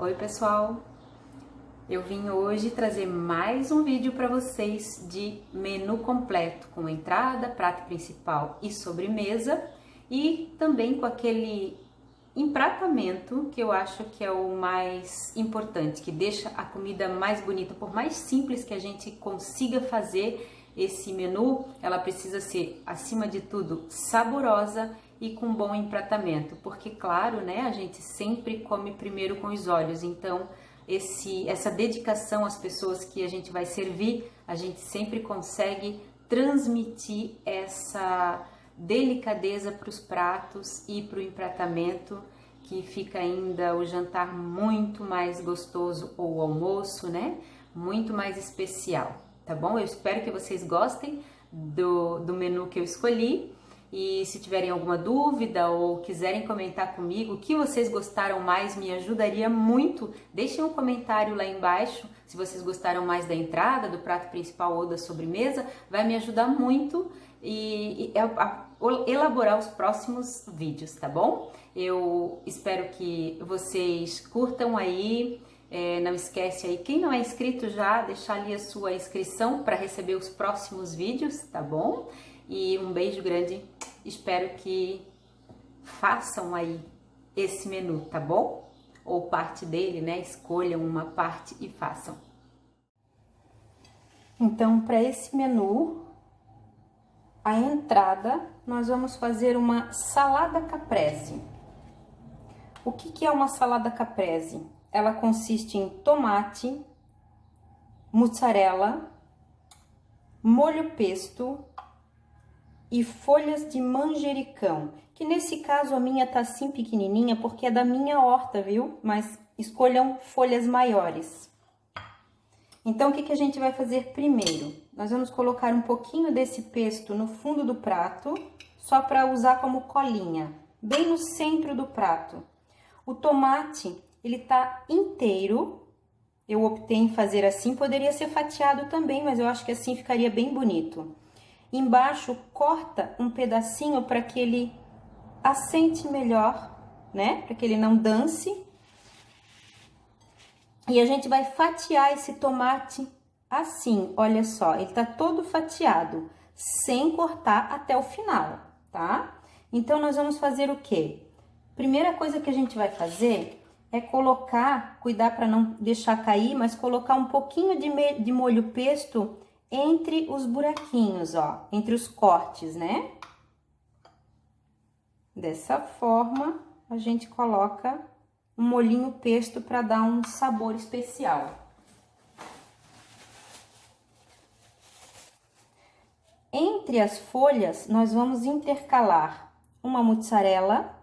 Oi pessoal, eu vim hoje trazer mais um vídeo para vocês de menu completo com entrada, prato principal e sobremesa e também com aquele empratamento que eu acho que é o mais importante, que deixa a comida mais bonita. Por mais simples que a gente consiga fazer esse menu, ela precisa ser, acima de tudo, saborosa e com bom empratamento, porque claro, né, a gente sempre come primeiro com os olhos, então essa dedicação às pessoas que a gente vai servir, a gente sempre consegue transmitir essa delicadeza para os pratos e para o empratamento, que fica ainda o jantar muito mais gostoso, ou o almoço, né, muito mais especial, tá bom? Eu espero que vocês gostem do menu que eu escolhi. E se tiverem alguma dúvida ou quiserem comentar comigo o que vocês gostaram mais, me ajudaria muito. Deixem um comentário lá embaixo se vocês gostaram mais da entrada, do prato principal ou da sobremesa. Vai me ajudar muito a elaborar os próximos vídeos, tá bom? Eu espero que vocês curtam aí. Não esquece aí, quem não é inscrito já, deixar ali a sua inscrição para receber os próximos vídeos, tá bom? E um beijo grande, espero que façam aí esse menu, tá bom? Ou parte dele, né? Escolham uma parte e façam. Então, para esse menu, a entrada, nós vamos fazer uma salada caprese. O que é uma salada caprese? Ela consiste em tomate, mussarela, molho pesto e folhas de manjericão, que nesse caso a minha tá assim pequenininha porque é da minha horta, viu? Mas escolham folhas maiores. Então, o que a gente vai fazer primeiro? Nós vamos colocar um pouquinho desse pesto no fundo do prato, só para usar como colinha, bem no centro do prato. O tomate, ele tá inteiro, eu optei em fazer assim, poderia ser fatiado também, mas eu acho que assim ficaria bem bonito. Embaixo, corta um pedacinho para que ele assente melhor, né? Para que ele não dance. E a gente vai fatiar esse tomate assim, olha só, ele tá todo fatiado, sem cortar até o final, tá? Então, nós vamos fazer o quê? Primeira coisa que a gente vai fazer é colocar, cuidar para não deixar cair, mas colocar um pouquinho de molho pesto entre os buraquinhos, ó, entre os cortes, né? Dessa forma, a gente coloca um molhinho pesto para dar um sabor especial. Entre as folhas, nós vamos intercalar uma mussarela,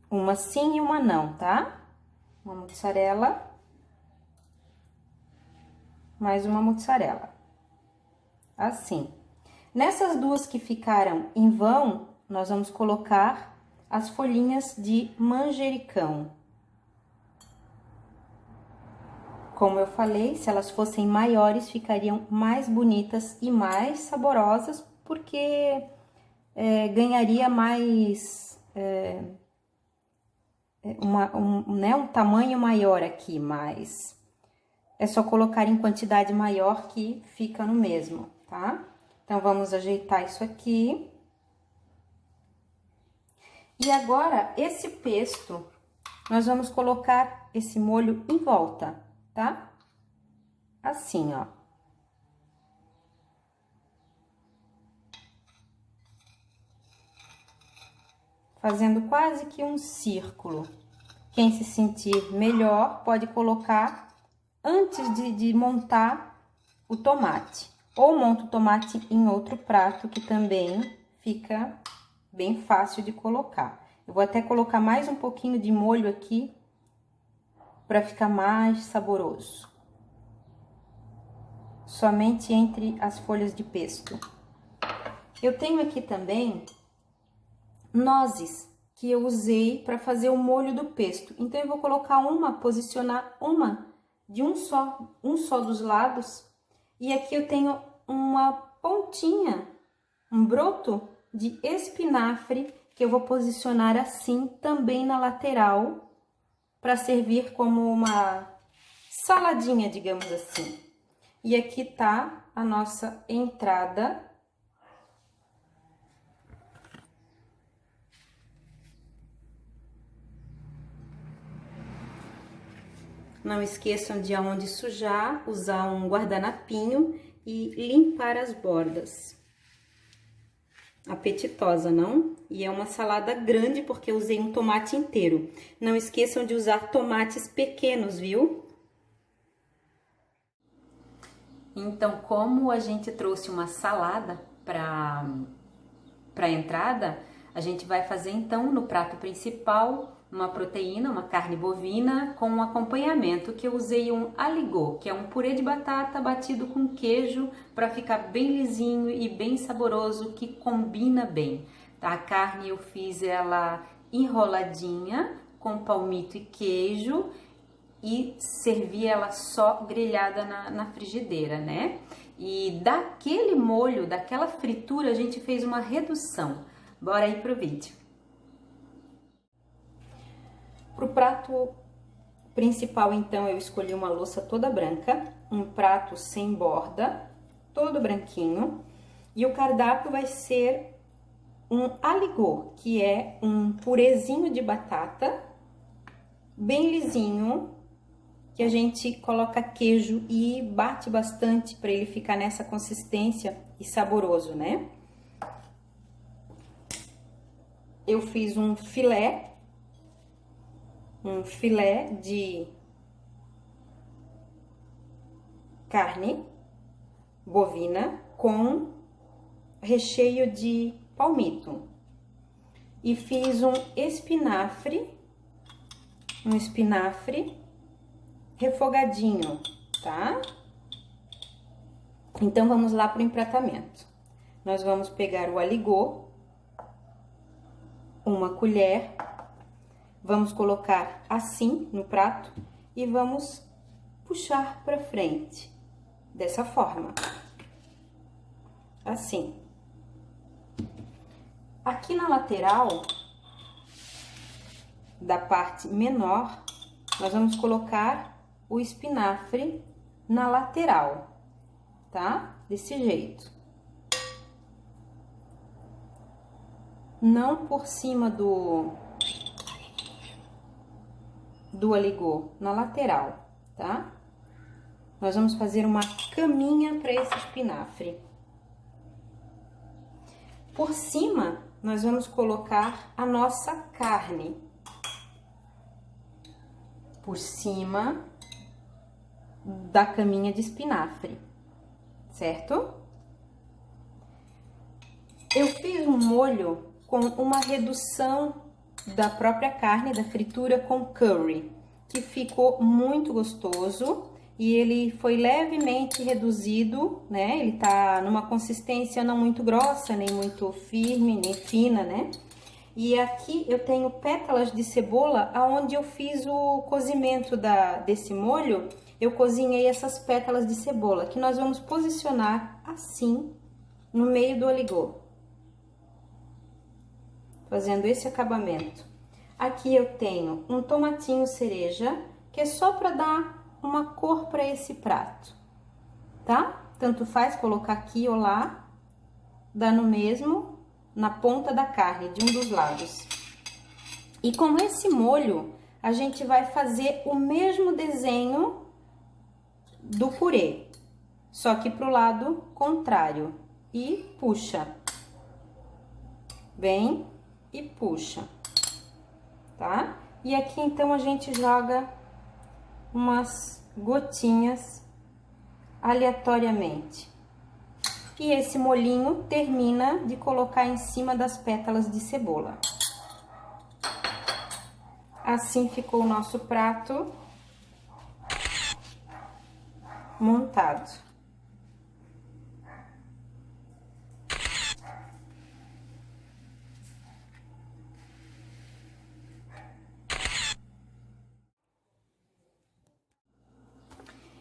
uma sim e uma não, tá? Uma mussarela, mais uma mussarela, assim. Nessas duas que ficaram em vão, nós vamos colocar as folhinhas de manjericão. Como eu falei, se elas fossem maiores, ficariam mais bonitas e mais saborosas, porque ganharia mais... um tamanho maior aqui, mas é só colocar em quantidade maior que fica no mesmo, tá? Então, vamos ajeitar isso aqui. E agora, esse pesto, nós vamos colocar esse molho em volta, tá? Assim, ó. Fazendo quase que um círculo. Quem se sentir melhor pode colocar antes de montar o tomate. Ou monta o tomate em outro prato, que também fica bem fácil de colocar. Eu vou até colocar mais um pouquinho de molho aqui, para ficar mais saboroso. Somente entre as folhas de pesto. Eu tenho aqui também nozes que eu usei para fazer o molho do pesto. Então, eu vou colocar posicionar uma de um só dos lados. E aqui eu tenho uma pontinha, um broto de espinafre que eu vou posicionar assim também na lateral, para servir como uma saladinha, digamos assim. E aqui tá a nossa entrada. Não esqueçam de aonde sujar, usar um guardanapinho e limpar as bordas. Apetitosa, não? E é uma salada grande porque eu usei um tomate inteiro. Não esqueçam de usar tomates pequenos, viu? Então, como a gente trouxe uma salada para entrada, a gente vai fazer então no prato principal uma proteína, uma carne bovina com um acompanhamento que eu usei um aligot, que é um purê de batata batido com queijo para ficar bem lisinho e bem saboroso, que combina bem. Tá? A carne eu fiz ela enroladinha com palmito e queijo e servi ela só grelhada na frigideira, né? E daquele molho, daquela fritura, a gente fez uma redução. Bora aí pro vídeo. Pro prato principal, então, eu escolhi uma louça toda branca, um prato sem borda, todo branquinho, e o cardápio vai ser um aligot, que é um purezinho de batata, bem lisinho, que a gente coloca queijo e bate bastante para ele ficar nessa consistência e saboroso, né? Eu fiz um filé de carne bovina com recheio de palmito. E fiz um espinafre refogadinho, tá? Então, vamos lá para o empratamento. Nós vamos pegar o aligot, uma colher, vamos colocar assim no prato e vamos puxar para frente, dessa forma, assim. Aqui na lateral da parte menor, nós vamos colocar o espinafre na lateral, tá? Desse jeito. Não por cima do aligot, na lateral, tá? Nós vamos fazer uma caminha para esse espinafre. Por cima, nós vamos colocar a nossa carne. Por cima da caminha de espinafre, certo? Eu fiz um molho com uma redução da própria carne, da fritura com curry, que ficou muito gostoso e ele foi levemente reduzido, né? Ele tá numa consistência não muito grossa, nem muito firme, nem fina, né? E aqui eu tenho pétalas de cebola, aonde eu fiz o cozimento desse molho, eu cozinhei essas pétalas de cebola, que nós vamos posicionar assim, no meio do aligot. Fazendo esse acabamento. Aqui eu tenho um tomatinho cereja, que é só para dar uma cor para esse prato, tá? Tanto faz colocar aqui ou lá, dá no mesmo, na ponta da carne, de um dos lados. E com esse molho, a gente vai fazer o mesmo desenho do purê, só que pro lado contrário. E puxa. Vem e puxa, tá? E aqui, então, a gente joga umas gotinhas aleatoriamente. E esse molhinho termina de colocar em cima das pétalas de cebola. Assim ficou o nosso prato montado.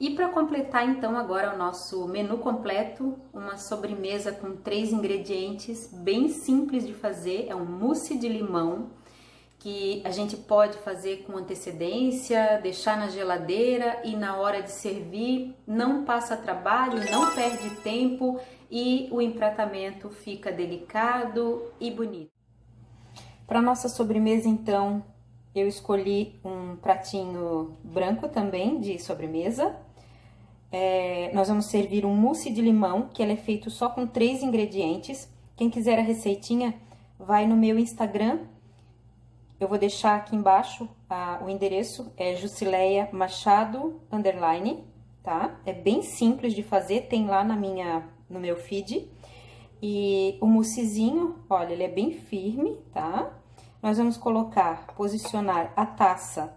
E para completar então agora o nosso menu completo, uma sobremesa com 3 ingredientes, bem simples de fazer, é um mousse de limão, que a gente pode fazer com antecedência, deixar na geladeira e na hora de servir não passa trabalho, não perde tempo e o empratamento fica delicado e bonito. Para nossa sobremesa então, eu escolhi um pratinho branco também de sobremesa. Nós vamos servir um mousse de limão, que ele é feito só com 3 ingredientes. Quem quiser a receitinha, vai no meu Instagram. Eu vou deixar aqui embaixo o endereço, é Jusileia Machado _ tá? É bem simples de fazer, tem lá no meu feed. E o moussezinho, olha, ele é bem firme, tá? Nós vamos posicionar a taça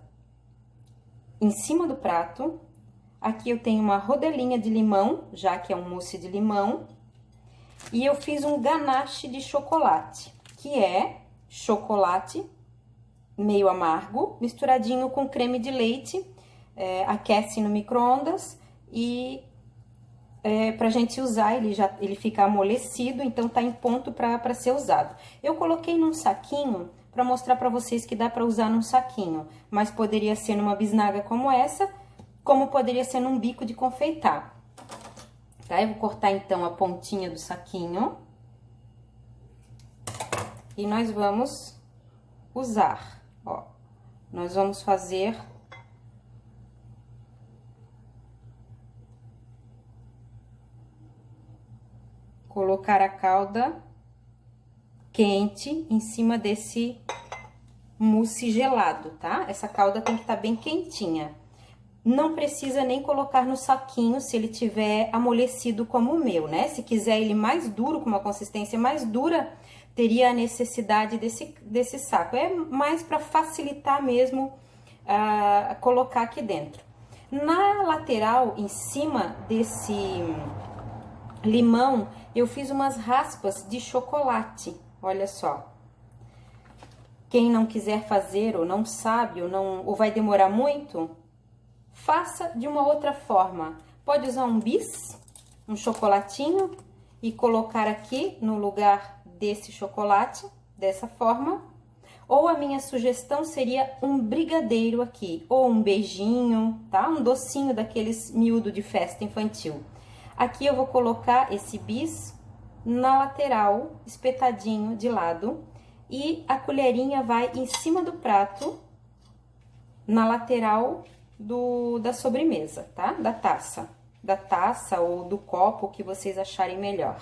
em cima do prato. Aqui eu tenho uma rodelinha de limão, já que é um mousse de limão. E eu fiz um ganache de chocolate, que é chocolate meio amargo, misturadinho com creme de leite, aquece no micro-ondas e pra gente usar, ele fica amolecido, então tá em ponto para ser usado. Eu coloquei num saquinho para mostrar para vocês que dá para usar num saquinho, mas poderia ser numa bisnaga como essa, como poderia ser num bico de confeitar. Tá? Eu vou cortar então a pontinha do saquinho e nós vamos usar. Ó, nós vamos colocar a calda quente em cima desse mousse gelado, tá? Essa calda tem que estar bem quentinha. Não precisa nem colocar no saquinho se ele tiver amolecido como o meu, né? Se quiser ele mais duro, com uma consistência mais dura, teria a necessidade desse saco. É mais para facilitar mesmo colocar aqui dentro. Na lateral, em cima desse limão, eu fiz umas raspas de chocolate, olha só. Quem não quiser fazer, ou não sabe, ou vai demorar muito, faça de uma outra forma. Pode usar um bis, um chocolatinho, e colocar aqui no lugar desse chocolate, dessa forma. Ou a minha sugestão seria um brigadeiro aqui, ou um beijinho, tá? Um docinho daqueles miúdo de festa infantil. Aqui eu vou colocar esse bis na lateral, espetadinho de lado, e a colherinha vai em cima do prato, na lateral da sobremesa, tá? Da taça ou do copo, que vocês acharem melhor.